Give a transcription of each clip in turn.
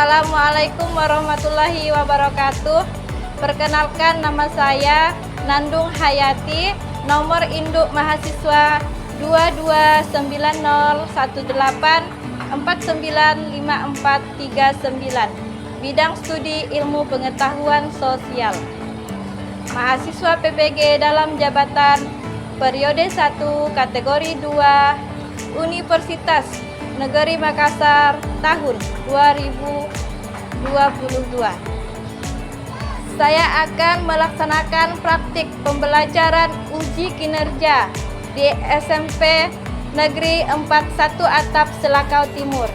Assalamualaikum warahmatullahi wabarakatuh. Perkenalkan, nama saya Nandung Hayati, nomor induk mahasiswa 229018495439, bidang studi ilmu pengetahuan sosial. Mahasiswa PPG dalam jabatan periode 1 kategori 2 Universitas Negeri Makassar tahun 2022. Saya akan melaksanakan praktik pembelajaran uji kinerja di SMP Negeri 41 Atap Selakau Timur.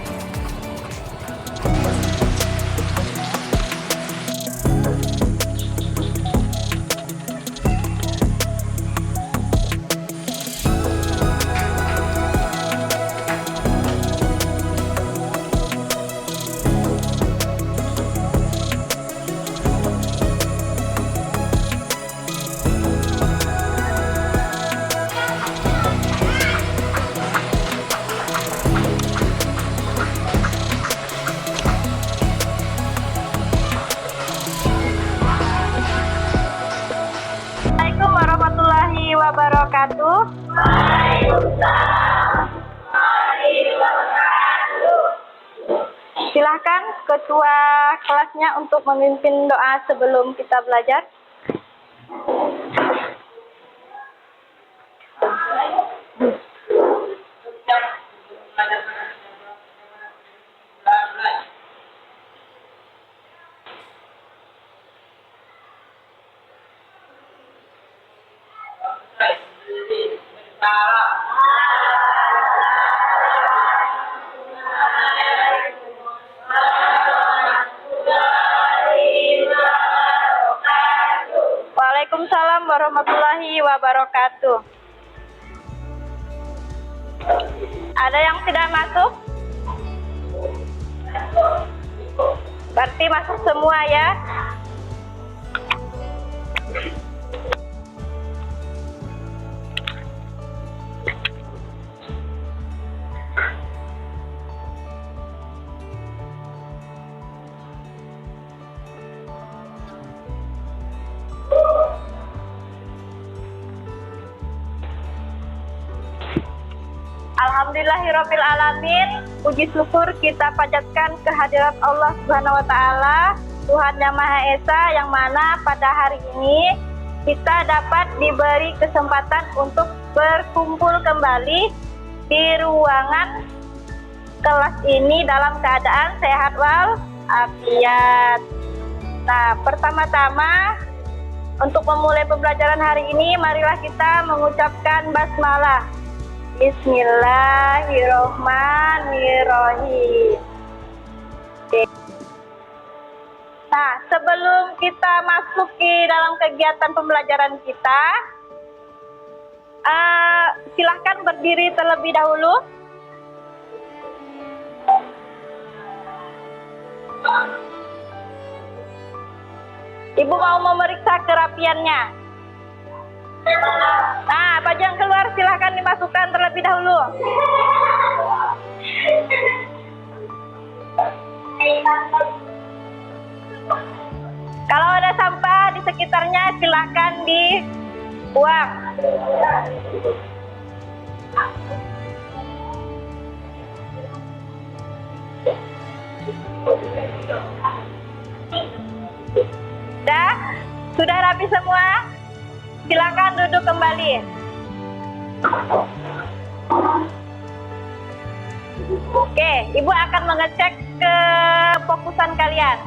Assalamualaikum warahmatullahi wabarakatuh. Silahkan ketua kelasnya untuk memimpin doa sebelum kita belajar. Waalaikumsalam warahmatullahi wabarakatuh. Ada yang tidak masuk? Berarti masuk semua ya. Alhamdulillahirabbil alamin. Puji syukur kita panjatkan kehadirat Allah Subhanahu wa taala, Tuhan Yang Maha Esa, yang mana pada hari ini kita dapat diberi kesempatan untuk berkumpul kembali di ruangan kelas ini dalam keadaan sehat walafiat. Nah, pertama-tama untuk memulai pembelajaran hari ini, marilah kita mengucapkan basmalah. Bismillahirrohmanirrohim. Nah, sebelum kita masuk ke dalam kegiatan pembelajaran kita, silahkan berdiri terlebih dahulu. Ibu mau memeriksa kerapiannya. Nah, baju yang keluar silahkan dimasukkan terlebih dahulu. Kalau ada sampah di sekitarnya silahkan dibuang. Sudah rapi semua? Silakan duduk kembali. Oke, Ibu akan mengecek kefokusan kalian.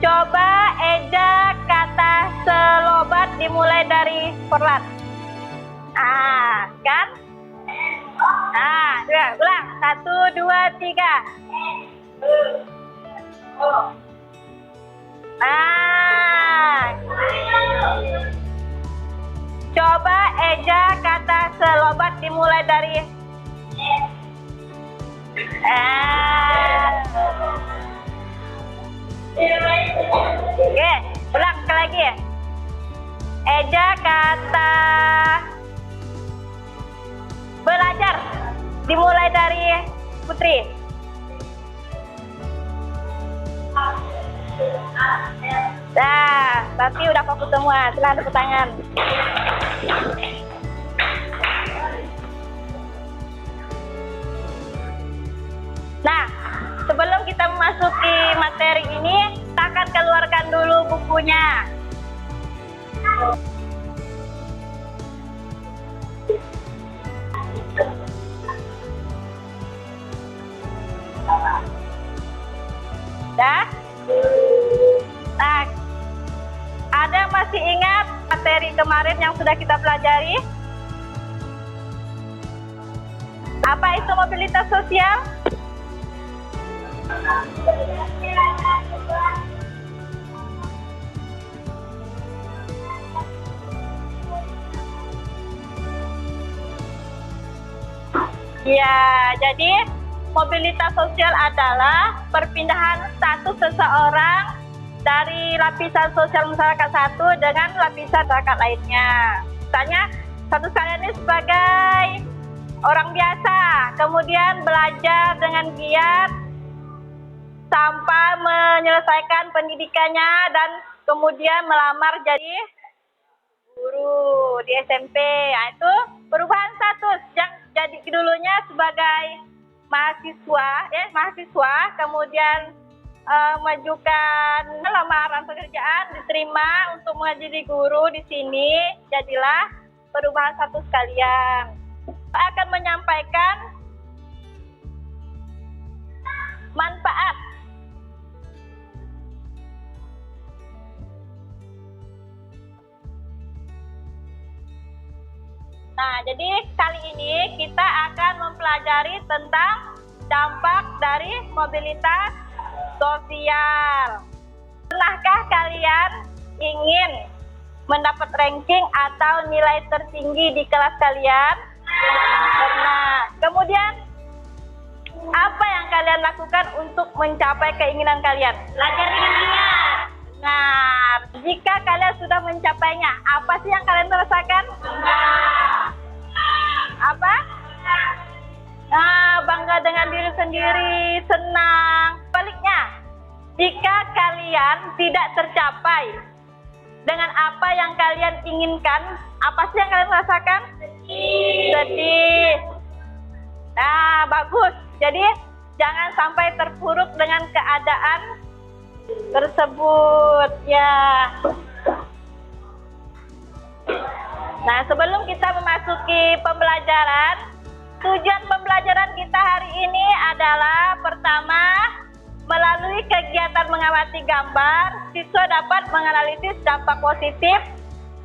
Coba eja kata selobat dimulai dari perlat. Kan? Ulang. 1, 2, 3. Coba eja kata selobat dimulai dari Oke, ulang sekali lagi. Eja kata belajar dimulai dari Putri. berarti udah fokus semua. Silahkan tepuk tangan. Nah, sebelum kita memasuki materi ini, kita akan keluarkan dulu bukunya. Dah? Nah, ada yang masih ingat materi kemarin yang sudah kita pelajari? Apa itu mobilitas sosial? Ya, jadi mobilitas sosial adalah perpindahan status seseorang dari lapisan sosial masyarakat satu dengan lapisan masyarakat lainnya. Misalnya, status kalian ini sebagai orang biasa, kemudian belajar dengan giat sampai menyelesaikan pendidikannya dan kemudian melamar jadi guru di SMP. Nah, itu perubahan status yang jadi dulunya sebagai mahasiswa, kemudian mengajukan lamaran pekerjaan, diterima untuk menjadi guru di sini, jadilah perubahan status kalian. Akan menyampaikan manfaat. Nah, jadi kali ini kita akan mempelajari tentang dampak dari mobilitas sosial. Pernahkah kalian ingin mendapat ranking atau nilai tertinggi di kelas kalian? Pernah. Kemudian, apa yang kalian lakukan untuk mencapai keinginan kalian? Belajar dengan giat. Nah, jika kalian sudah mencapainya, apa sih yang kalian rasakan? Apa? Nah, bangga dengan diri sendiri, senang. Baliknya, jika kalian tidak tercapai dengan apa yang kalian inginkan, apa sih yang kalian rasakan? Sedih. Nah, bagus. Jadi, jangan sampai terpuruk dengan keadaan tersebut, ya. Nah, sebelum kita memasuki pembelajaran, tujuan pembelajaran kita hari ini adalah pertama, melalui kegiatan mengamati gambar, siswa dapat menganalisis dampak positif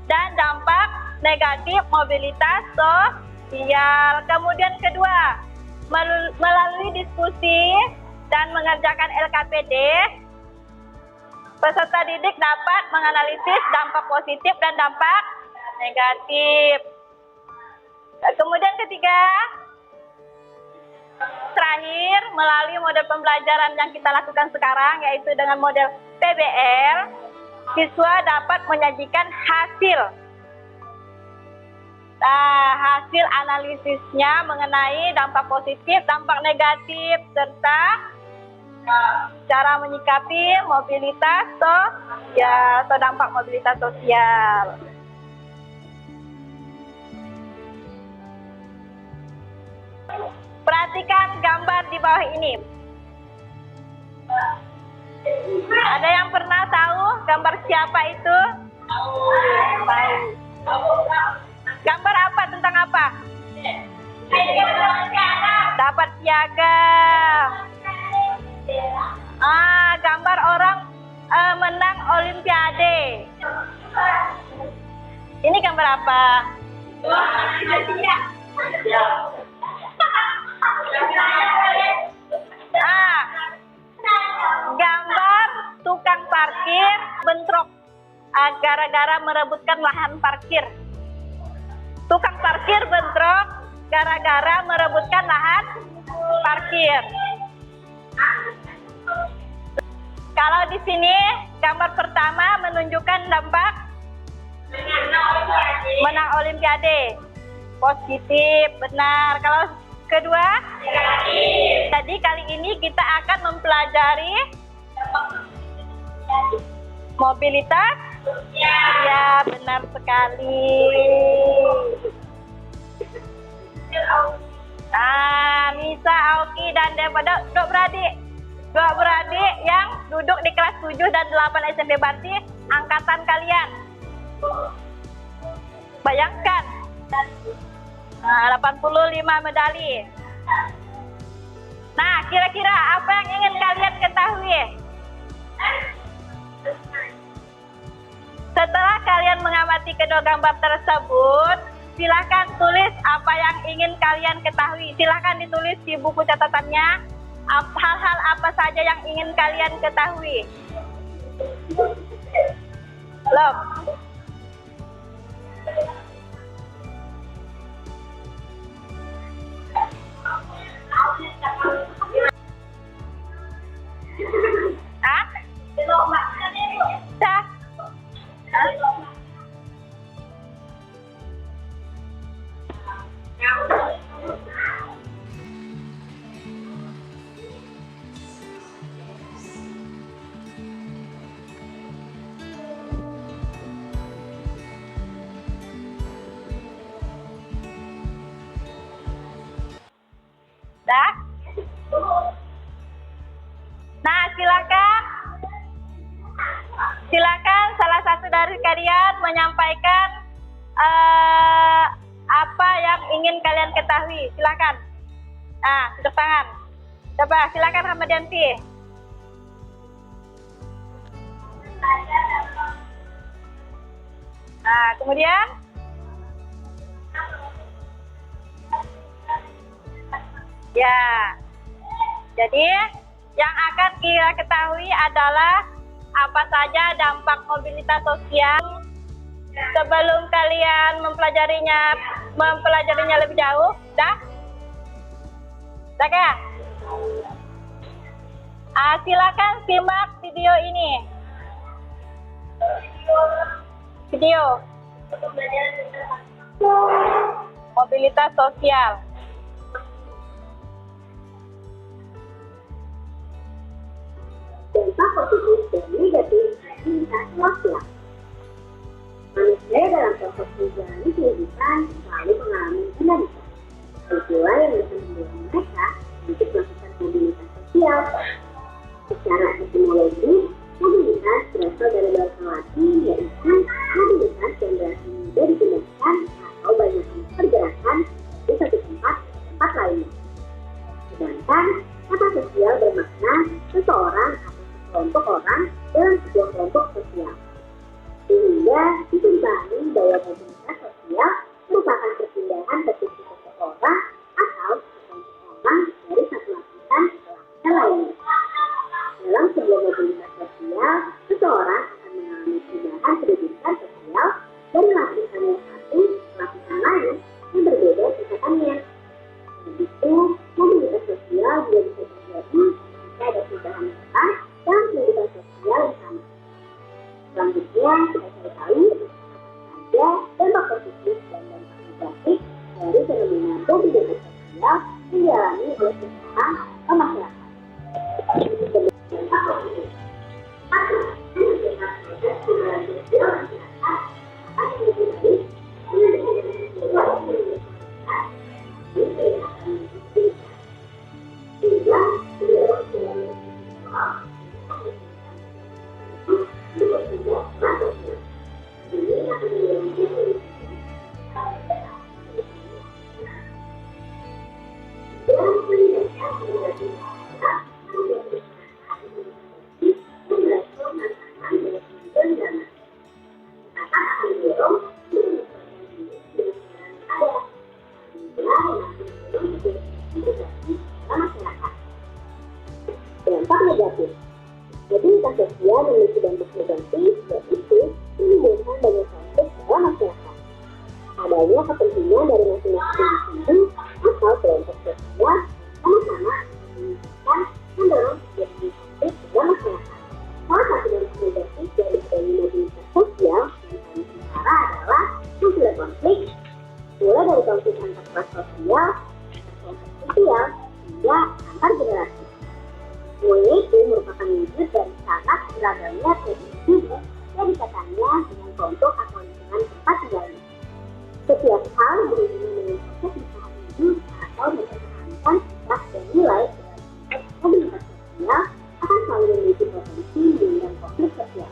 dan dampak negatif mobilitas sosial. Kemudian kedua, melalui diskusi dan mengerjakan LKPD, peserta didik dapat menganalisis dampak positif dan dampak negatif. Kemudian ketiga, terakhir, melalui model pembelajaran yang kita lakukan sekarang, yaitu dengan model PBL, siswa dapat menyajikan hasil analisisnya mengenai dampak positif, dampak negatif, serta cara menyikapi mobilitas sosial atau dampak mobilitas sosial. Perhatikan gambar di bawah ini. Ada yang pernah tahu gambar siapa itu? Tahu. Gambar apa? Tentang apa? Dapat piagam. Gambar orang menang Olimpiade. Ini gambar apa? Gambar tukang parkir bentrok gara-gara merebutkan lahan parkir. Tukang parkir bentrok gara-gara merebutkan lahan parkir. Kalau di sini gambar pertama menunjukkan dampak menang Olimpiade. Positif, benar. Kalau kedua, negatif. Jadi kali ini kita akan mempelajari mobilitas Iya, benar sekali. Nah, Nisa, Auki, dan daripada dok beradik yang duduk di kelas 7 dan 8 SMP Banti, angkatan kalian. Bayangkan, 85 medali. Nah, kira-kira apa yang ingin kalian ketahui? Setelah kalian mengamati kedua gambar tersebut, silakan tulis apa yang ingin kalian ketahui. Silakan ditulis di buku catatannya hal-hal apa saja yang ingin kalian ketahui. Belum? Hah? Dah. Dah. Nah, silakan salah satu dari kalian menyampaikan apa yang ingin kalian ketahui. Silakan. Nah, tutup tangan. Coba silakan Hamadianti. Nah, kemudian ya. Jadi yang akan kita ketahui adalah apa saja dampak mobilitas sosial. Sebelum kalian mempelajarinya lebih jauh, dah? Dah kan? Silakan simak video ini. Video mobilitas sosial. Dampak positif dan negatif mobilitas sosial. Manusia dalam proses menjalani kehidupan selalu mengalami dinamika. Peristiwa yang bisa mendorong mereka untuk melakukan mobilitas sosial. Secara etimologi, mobilitas berasal dari bahasa Latin yaitu mobilitas yang berarti mudah digunakan atau banyak pergerakan dari satu tempat ke tempat lainnya. Sedangkan kata sosial bermakna seseorang atau sekelompok orang dalam sebuah kelompok sosial. Sehingga bisa dipahami bahwa mobilitas sosial merupakan perpindahan bertujuan seseorang atau sekelompok orang dari satu lapisan ke lapisan lainnya. Dalam sebuah mobilitas sosial, seseorang akan mengalami perubahan kedudukan sosial dari lapisan yang satu ke lapisan lain yang berbeda tingkatannya. Begitu, mobilitas sosial juga bisa terjadi jika ada perubahan besar dalam kehidupan sosial yang sama. Selanjutnya, kita cari tahu apa saja dampak positif dan dampak negatif dari fenomena mobilitas sosial yang dialami oleh seseorang atau masyarakat. Dampak positif. 1. Meningkatkan proses perubahan sosial masyarakat akan lebih baik dampak negatif. Mobilitas sosial memiliki dampak negatif, yaitu menimbulkan banyak konflik dalam masyarakat. Adanya kepentingan dari masing-masing individu atau kelompok sosial sama-sama menginginkan mendorong terjadi konflik dalam masyarakat. Salah satu dampak negatif dari adanya mobilitas sosial yang paling utara adalah munculnya konflik, mulai dari konflik antar kelas sosial, antar kelompok sosial, hingga antar generasi. Semuanya itu merupakan wujud dari sangat beragamnya individu yang dikatakannya kelompok atau lingkungan tempat tinggalnya. Setiap hal berhubungan dengan proses usaha hidup atau mempertahankan sifat dan nilai dalam konteks mobilitas sosial akan selalu memiliki potensi mengundang konflik sosial.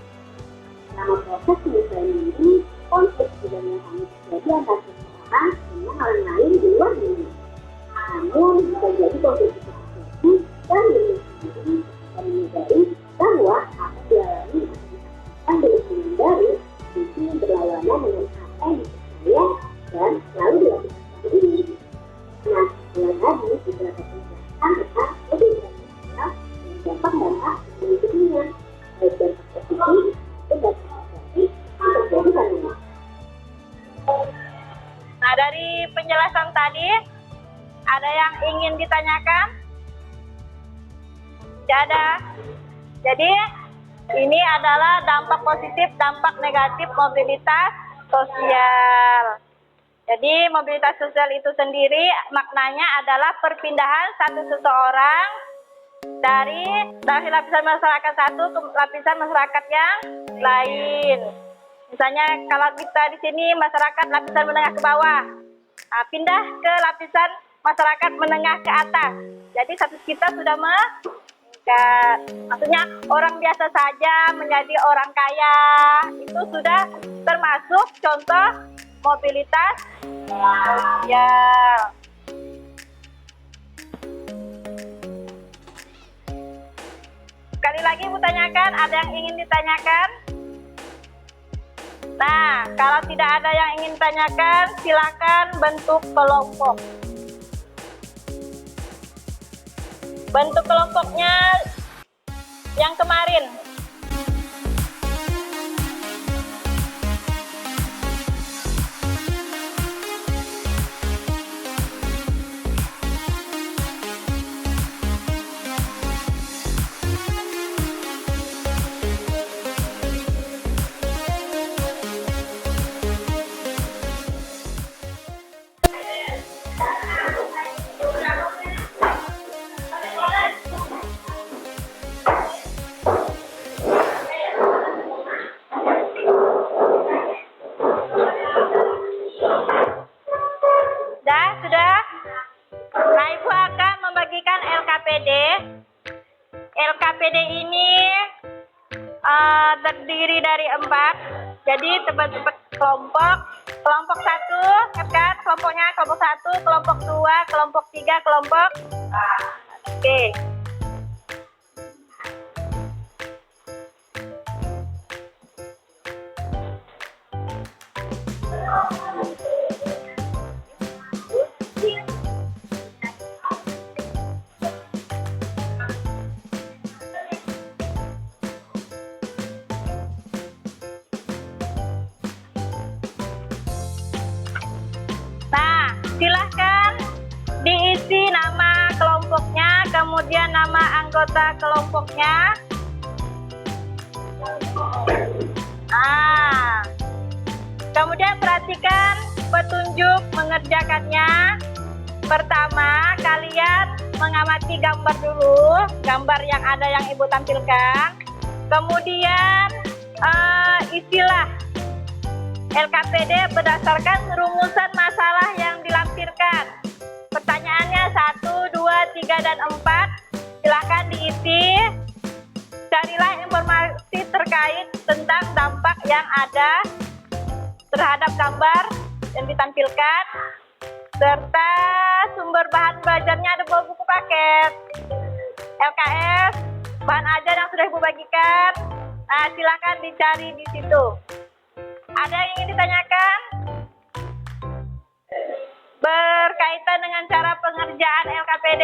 Selama proses penyesuaian ini, konflik juga biasanya terjadi antara seseorang dengan orang lain di luar diri. Namun, bisa jadi konflik itu terjadi dan diri sendiri dan menyadari bahwa apa dialami atau disaksikan dengan menghindari sisi berlawanan dengan apa yang dipercaya dan selalu dilakukan seperti ini. Nah, setelah tadi beberapa penjelasan tentang mobilitas sosial dan dampak-dampak yang mengikutinya, baik dampak positif dan dampak negatif yang terjadi padanya. Nah, dari penjelasan tadi, ada yang ingin ditanyakan? Tidak ada. Jadi, ini adalah dampak positif, dampak negatif mobilitas sosial. Jadi, mobilitas sosial itu sendiri maknanya adalah perpindahan satu seseorang dari lapisan masyarakat satu ke lapisan masyarakat yang lain. Misalnya kalau kita di sini masyarakat lapisan menengah ke bawah, nah, pindah ke lapisan masyarakat menengah ke atas. Jadi status kita sudah meningkat. Maksudnya orang biasa saja menjadi orang kaya, itu sudah termasuk contoh mobilitas sosial. Sekali lagi Bu tanyakan, ada yang ingin ditanyakan? Nah, kalau tidak ada yang ingin ditanyakan, silakan bentuk kelompok. Bentuk kelompoknya yang kemarin. Sudah? Nah, Ibu akan membagikan LKPD. LKPD ini terdiri dari 4. Jadi terbentuk kelompok. Kelompok 1, kan? Kelompoknya kelompok 1, kelompok 2, kelompok 3, kelompok. Oke. Nah, silahkan diisi nama kelompoknya, kemudian nama anggota kelompoknya. Nah, kemudian perhatikan petunjuk mengerjakannya. Pertama, kalian mengamati gambar dulu, gambar yang ada yang Ibu tampilkan. Kemudian isilah LKPD berdasarkan rumusan masalah yang dilampirkan. Pertanyaannya 1, 2, 3, dan 4. Silahkan diisi. Carilah informasi terkait tentang dampak yang ada terhadap gambar yang ditampilkan, serta sumber bahan belajarnya ada buku paket LKS, bahan ajar yang sudah Ibu bagikan. Nah, silakan dicari di situ. Ada yang ingin ditanyakan berkaitan dengan cara pengerjaan LKPD?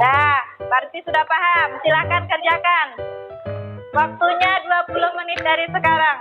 Nah, berarti sudah paham. Silakan kerjakan. Waktunya 20 menit dari sekarang.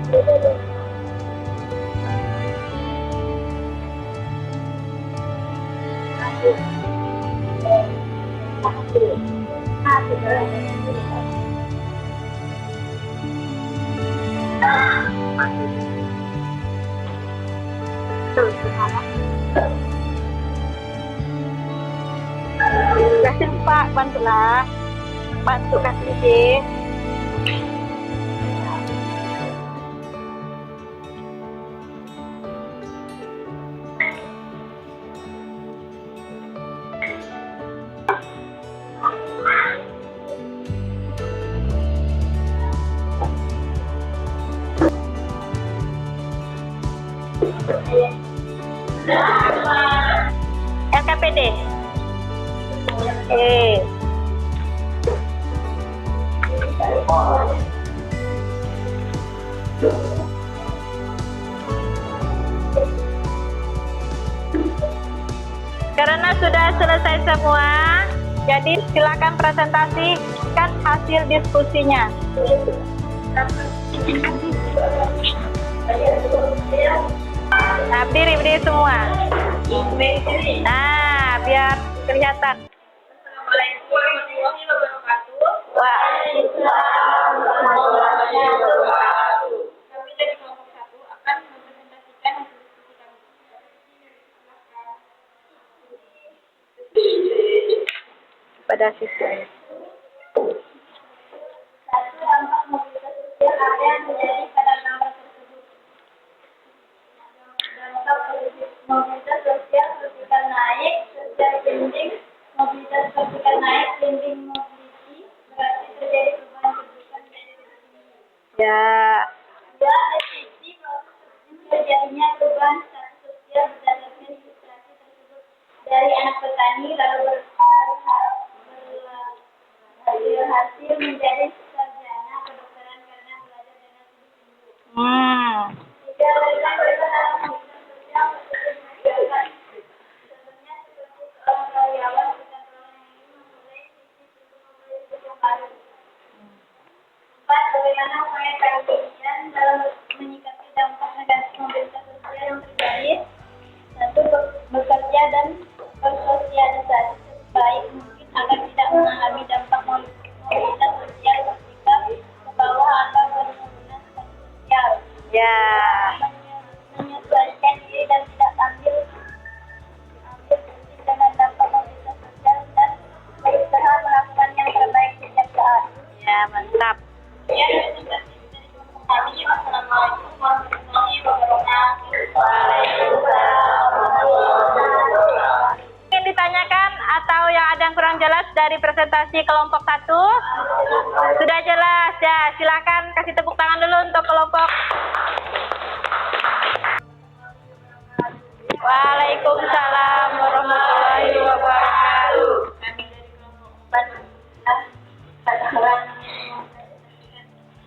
Kasih Pak, bantulah. Bantu kasih D. LKPD. Karena sudah selesai semua, jadi silakan presentasikan hasil diskusinya. Nah, berdiri semua. Nah, biar kelihatan. Assalamualaikum warahmatullahi wabarakatuh. Waalaikumsalam warahmatullahi wabarakatuh. Kami dari kelompok 1 akan mempresentasikan hasil diskusi kami. Pada siswa. Satu, dampak mobilitas sosial ada yang terjadi pada gambar tersebut. Dampak mobilitas sosial vertikal naik, sosial changing, mobilitas vertikal naik, changing mobility, berarti terjadi perubahan kedudukan ya. Ya, efektif terjadinya perubahan status sosial berdasarkan ilustrasi tersebut dari anak petani lalu berhasil menjadi sarjana kedokteran karena belajar dengan sungguh-sungguh. Tiga, dalam sosial sebenarnya seperti seorang karyawan bukan orang yang ingin memulai bisnis untuk memulai hidup yang baru. 4, bagaimana upaya kajian dalam menyikapi dampak negatif mobilitas sosial yang terjadi. 1, bekerja dan bersosialisasi sebaik mungkin agar tidak mengalami dampak mobilitas sosial vertikal ke bawah atau berhubungan sosial. Ya. Menyesuaikan diri dan tidak ambil pusing dengan dampak mobilitas sosial dan berusaha melakukan yang terbaik setiap saat. Ya, mantap. Ya, kami. Assalamualaikum warahmatullahi wabarakatuh. Waalaikumsalam warahmatullahi wabarakatuh. Ingin ditanyakan atau yang ada yang kurang jelas dari presentasi kelompok 1? Sudah jelas ya, silakan kasih tepuk tangan dulu untuk kelompok. Waalaikumsalam warahmatullahi wabarakatuh. Kami dari kelompok 4 pada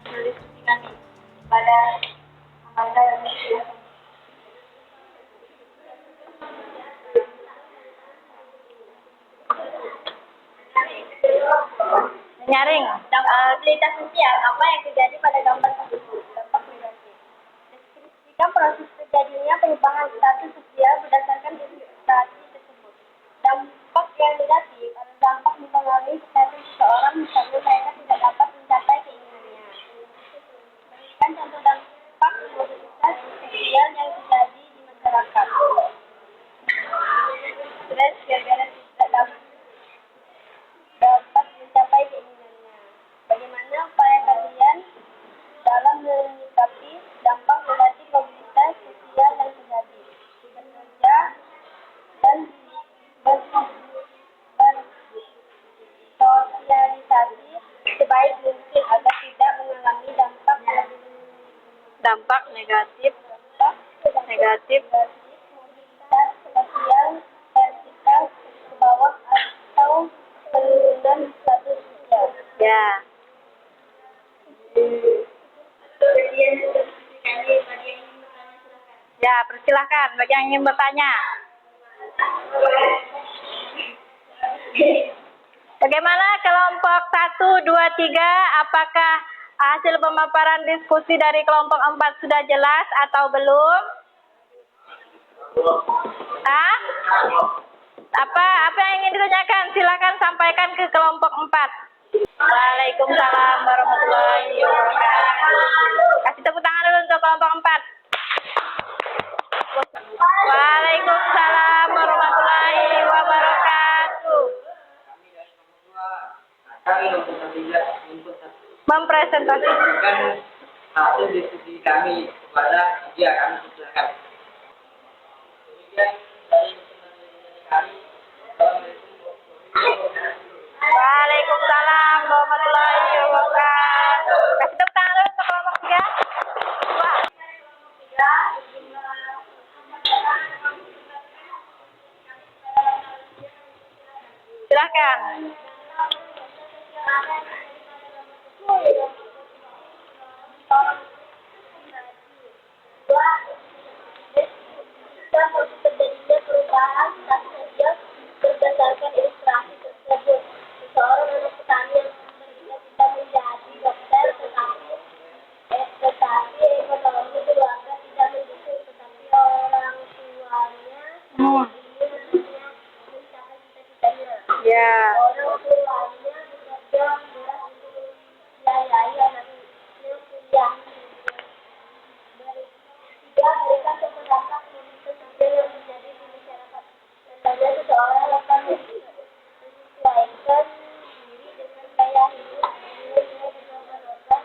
diskusi kami pada Amanda dan Mesya. Nyaring mobilitas sosial, apa yang terjadi pada gambar tersebut? Dampak negatif. Deskripsikan proses terjadinya perubahan status sosial berdasarkan ilustrasi tersebut. Dampak yang negatif adalah dampak mempengaruhi status seseorang, misalnya mereka tidak dapat mencapai keinginannya. Berikan contoh dampak mobilitas sosial yang terjadi di masyarakat. Stres gara-gara tidak dapat mencapai keinginannya. Bagaimana upaya kalian dalam menyikapi dampak negatif mobilitas sosial yang terjadi? Bekerja dan bersosialisasi sebaik mungkin agar tidak mengalami dampak negatif mobilitas sosial vertikal ke bawah atau penurunan status sosial. Ya. Ya, persilahkan bagi yang ingin bertanya. Bagaimana kelompok 1, 2, 3? Apakah Hasil pemaparan diskusi dari kelompok 4 sudah jelas atau belum? Hah? Apa yang ingin ditanyakan? Silakan sampaikan ke kelompok 4. Waalaikumsalam warahmatullahi wabarakatuh. Kasih tepuk tangan dulu untuk kelompok 4. Waalaikumsalam warahmatullahi wabarakatuh. Mempresentasikan hasil diskusi kami kepada media kami silakan. Waalaikumsalam warahmatullahi wabarakatuh. Kasih tepuk tangan dulu untuk kelompok 3. Silakan. Terjadinya perubahan saja berdasarkan ilustrasi tersebut. Seorang anak petani yang bercita-cita menjadi dokter, tetapi ekonomi keluarga tidak mendukung, tetapi orang tuanya ingin mencapai cita-citanya. Ya. Orang tuanya bekerja keras untuk membiayai anaknya kuliah. Berikan keberatan untuk yang menjadi di masyarakat. Contohnya seseorang akan menyesuaikan diri dengan gaya hidup yang berubah-ubah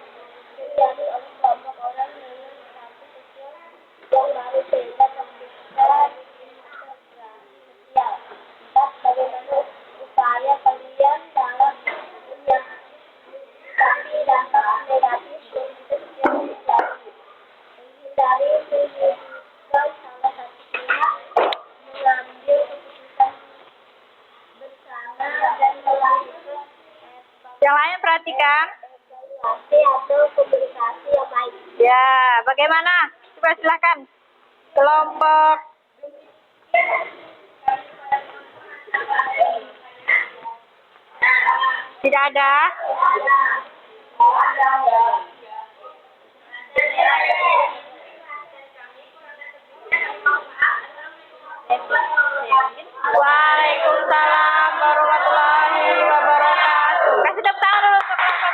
dialami oleh kelompok orang dengan status sosial yang baru sehingga tercipta integrasi sosial. Empat, bagaimana upaya kalian dalam menyikapi dampak negatif sosial terjadi. Menghindari menyebutkan salah satu pihak mengambil keputusan bersama dan melakukan Yang lain perhatikan. evaluasi atau komunikasi yang baik. Ya, bagaimana? Coba silakan. Kelompok tidak ada. Waalaikumsalam warahmatullahi wabarakatuh. Kasih tepuk tangan dulu untuk kelompok.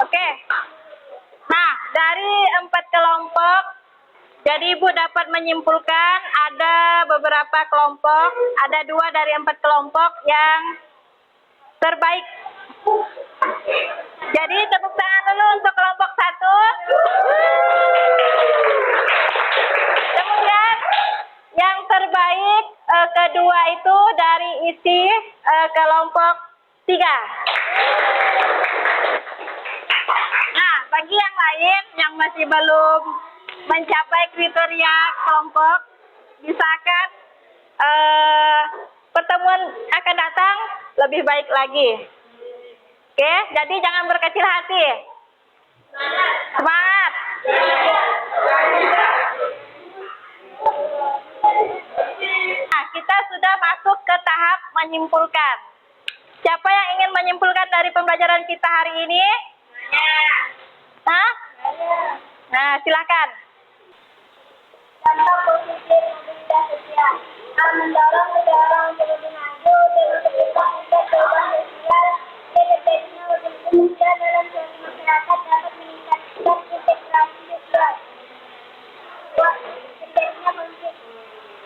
Oke. Nah, dari 4 kelompok, jadi Ibu dapat menyimpulkan ada beberapa kelompok, ada 2 dari 4 kelompok yang terbaik. Jadi tepuk tangan dulu untuk kelompok 1. Kemudian yang terbaik kedua itu dari isi kelompok 3. Nah, bagi yang lain yang masih belum mencapai kriteria kelompok, misalkan pertemuan akan datang lebih baik lagi. Oke, jadi jangan berkecil hati. Semangat. Nah, kita sudah masuk ke tahap menyimpulkan. Siapa yang ingin menyimpulkan dari pembelajaran kita hari ini? Hah? Nah, silakan. Dampak positif mobilitas sosial mendorong negara untuk lebih maju dan menciptakan perubahan sosial dan terjadinya mobilitas sosial dalam suatu masyarakat dapat meningkatkan integrasi sosial. Terjadinya konflik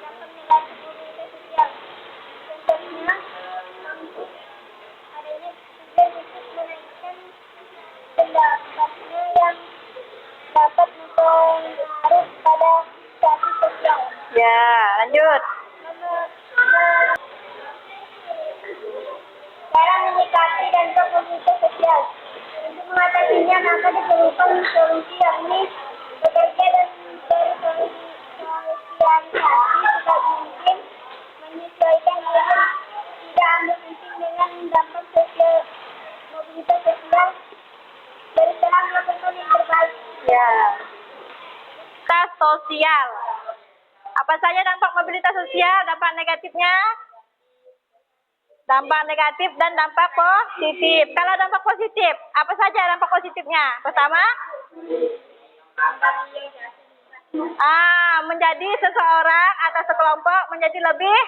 dapat negatif mobilitas sosial. Contohnya, adanya tujuan untuk menaikkan pendapatnya yang dapat mempengaruhi pada status sosial. Ya, lanjut. Cara menyikapi dampak mobilitas sosial. Untuk mengatasinya maka diperlukan solusi yakni bekerja dan bersosialisasi sebaik mungkin, menyesuaikan diri, tidak ambil pusing dengan dampak sosial mobilitas sosial, berusaha melakukan yang terbaik. Ya. Mobilitas sosial. Apa saja dampak mobilitas sosial? Dampak negatifnya? Dampak negatif dan dampak positif. Kalau dampak positif, apa saja dampak positifnya? Pertama, menjadi seseorang atau sekelompok menjadi lebih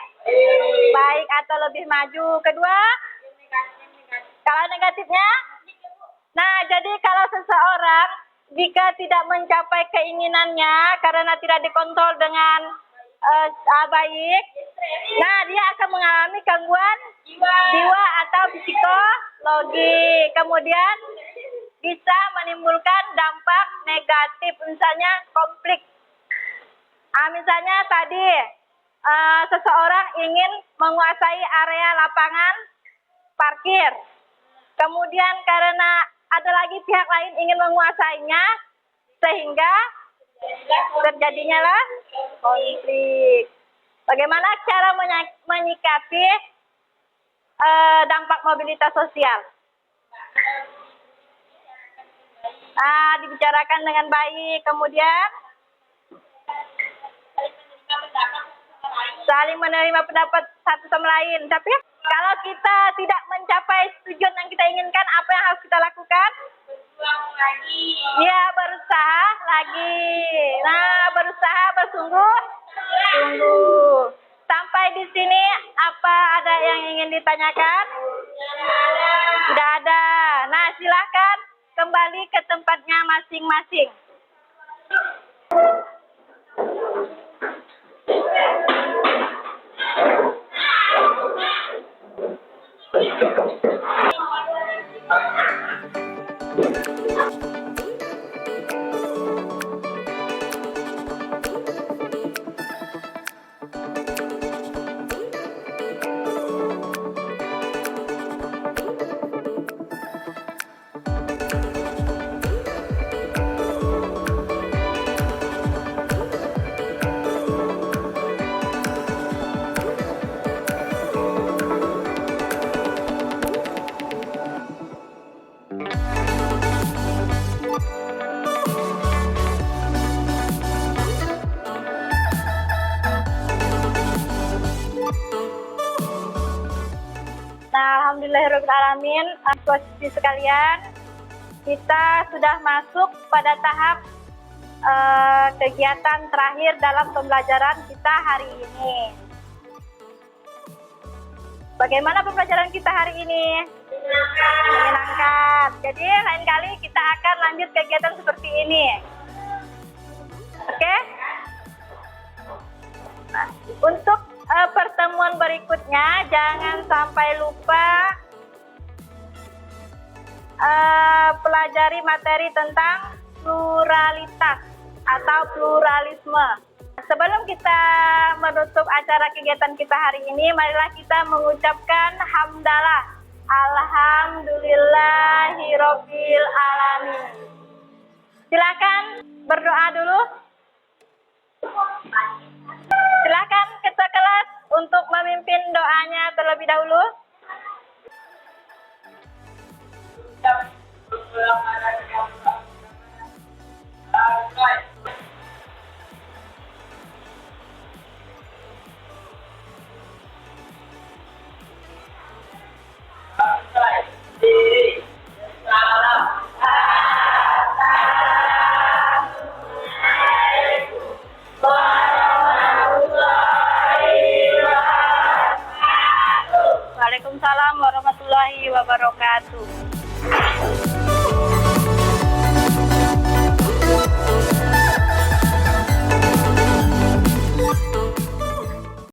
baik atau lebih maju. Kedua, kalau negatifnya, nah jadi kalau seseorang jika tidak mencapai keinginannya karena tidak dikontrol dengan baik, nah dia akan mengalami gangguan jiwa atau psikologi. Kemudian bisa menimbulkan dampak negatif, misalnya konflik. Misalnya tadi seseorang ingin menguasai area lapangan parkir. Kemudian karena ada lagi pihak lain ingin menguasainya, sehingga terjadinya lah konflik. Bagaimana cara menyikapi dampak mobilitas sosial? Dibicarakan dengan baik, kemudian saling menerima pendapat satu sama lain. Tapi kalau kita tidak mencapai tujuan yang kita inginkan, apa yang harus kita lakukan? Berjuang lagi. Ya, berusaha lagi. Nah, berusaha bersungguh-sungguh. Sampai di sini apa ada yang ingin ditanyakan? Tidak ada. Nah, silakan kembali ke tempatnya masing-masing. Alhamdulillahirrahmanirrahim. Posisi sekalian, kita sudah masuk pada tahap kegiatan terakhir dalam pembelajaran kita hari ini. Bagaimana pembelajaran kita hari ini? Menyenangkan. Jadi lain kali kita akan lanjut kegiatan seperti ini. Oke? Nah, untuk pertemuan berikutnya jangan sampai lupa pelajari materi tentang pluralitas atau pluralisme. Sebelum kita menutup acara kegiatan kita hari ini, marilah kita mengucapkan hamdalah. Alhamdulillahirabbil alamin. Silakan berdoa dulu. Silakan ketua kelas untuk memimpin doanya terlebih dahulu. Waalaikumsalam warahmatullahi wabarakatuh.